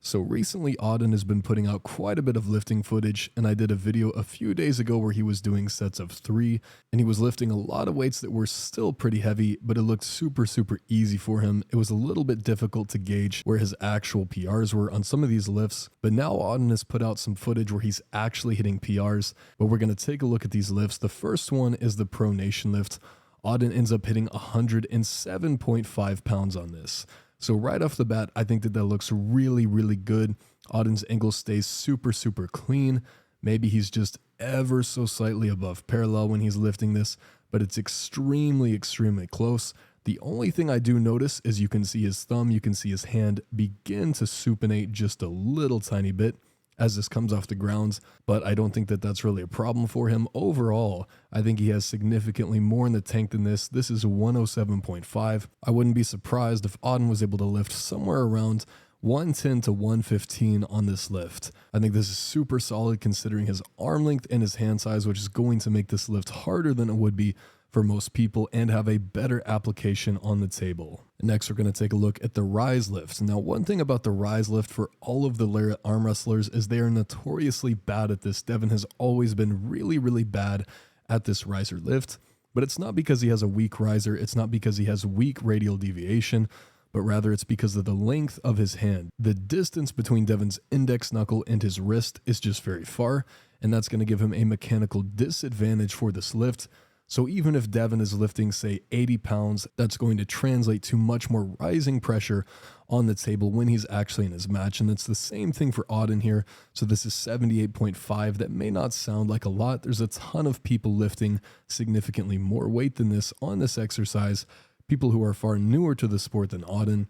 So recently Auden has been putting out quite a bit of lifting footage, and I did a video a few days ago where he was doing sets of 3 and he was lifting a lot of weights that were still pretty heavy, but it looked super easy for him. It was a little bit difficult to gauge where his actual PRs were on some of these lifts, but now Auden has put out some footage where he's actually hitting PRs. But we're going to take a look at these lifts. The first one is the pronation lift. Auden ends up hitting 107.5 pounds on this. So right off the bat, I think that looks really good. Auden's ankle stays super clean. Maybe he's just ever so slightly above parallel when he's lifting this, but it's extremely close. The only thing I do notice is you can see his thumb, you can see his hand begin to supinate just a little tiny bit as this comes off the ground, but I don't think that that's really a problem for him. Overall, I think he has significantly more in the tank than this. This is 107.5. I wouldn't be surprised if Auden was able to lift somewhere around 110 to 115 on this lift. I think this is super solid considering his arm length and his hand size, which is going to make this lift harder than it would be for most people and have a better application on the table. Next, we're going to take a look at the rise lift. Now, one thing about the rise lift for all of the LARRATT arm wrestlers is they are notoriously bad at this. Devin has always been really bad at this riser lift, but it's not because he has a weak riser. It's not because he has weak radial deviation, but rather it's because of the length of his hand. The distance between Devin's index knuckle and his wrist is just very far, and that's going to give him a mechanical disadvantage for this lift. So even if Devin is lifting, say, 80 pounds, that's going to translate to much more rising pressure on the table when he's actually in his match. And it's the same thing for Auden here. So this is 78.5. That may not sound like a lot. There's a ton of people lifting significantly more weight than this on this exercise, people who are far newer to the sport than Auden.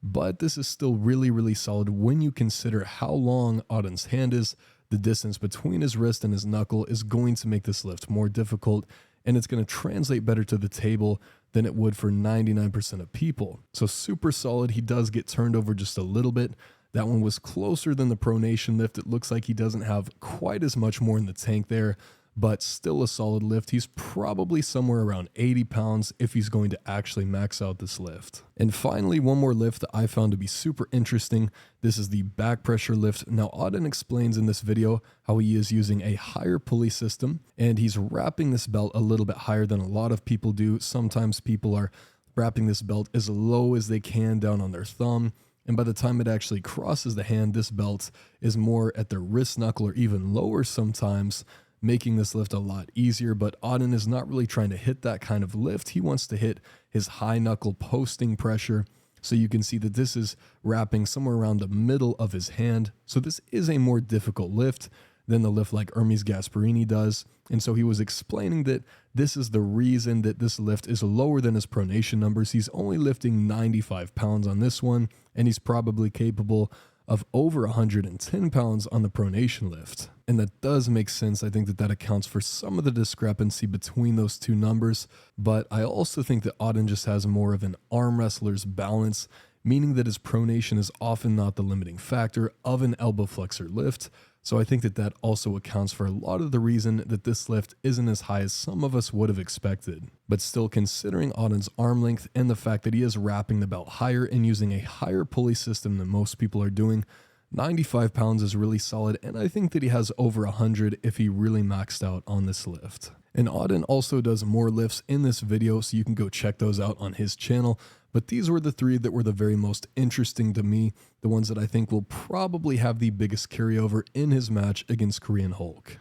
But this is still really solid when you consider how long Auden's hand is. The distance between his wrist and his knuckle is going to make this lift more difficult, and it's going to translate better to the table than it would for 99% of people. So super solid. He does get turned over just a little bit. That one was closer than the pronation lift. It looks like he doesn't have quite as much more in the tank there, but still a solid lift. He's probably somewhere around 80 pounds if he's going to actually max out this lift. And finally, one more lift that I found to be super interesting. This is the back pressure lift. Now, Auden explains in this video how he is using a higher pulley system, and he's wrapping this belt a little bit higher than a lot of people do. Sometimes people are wrapping this belt as low as they can down on their thumb, and by the time it actually crosses the hand, this belt is more at their wrist knuckle or even lower sometimes, making this lift a lot easier. But Auden is not really trying to hit that kind of lift. He wants to hit his high knuckle posting pressure. So you can see that this is wrapping somewhere around the middle of his hand. So this is a more difficult lift than the lift like Hermes Gasparini does. And so he was explaining that this is the reason that this lift is lower than his pronation numbers. He's only lifting 95 pounds on this one, and he's probably capable of over 110 pounds on the pronation lift. And that does make sense. I think that accounts for some of the discrepancy between those two numbers. But I also think that Auden just has more of an arm wrestler's balance, meaning that his pronation is often not the limiting factor of an elbow flexor lift. So I think that also accounts for a lot of the reason that this lift isn't as high as some of us would have expected. But still, considering Auden's arm length and the fact that he is wrapping the belt higher and using a higher pulley system than most people are doing, 95 pounds is really solid, and I think that he has over 100 if he really maxed out on this lift. And Auden also does more lifts in this video, so you can go check those out on his channel. But these were the 3 that were the very most interesting to me, the ones that I think will probably have the biggest carryover in his match against Korean Hulk.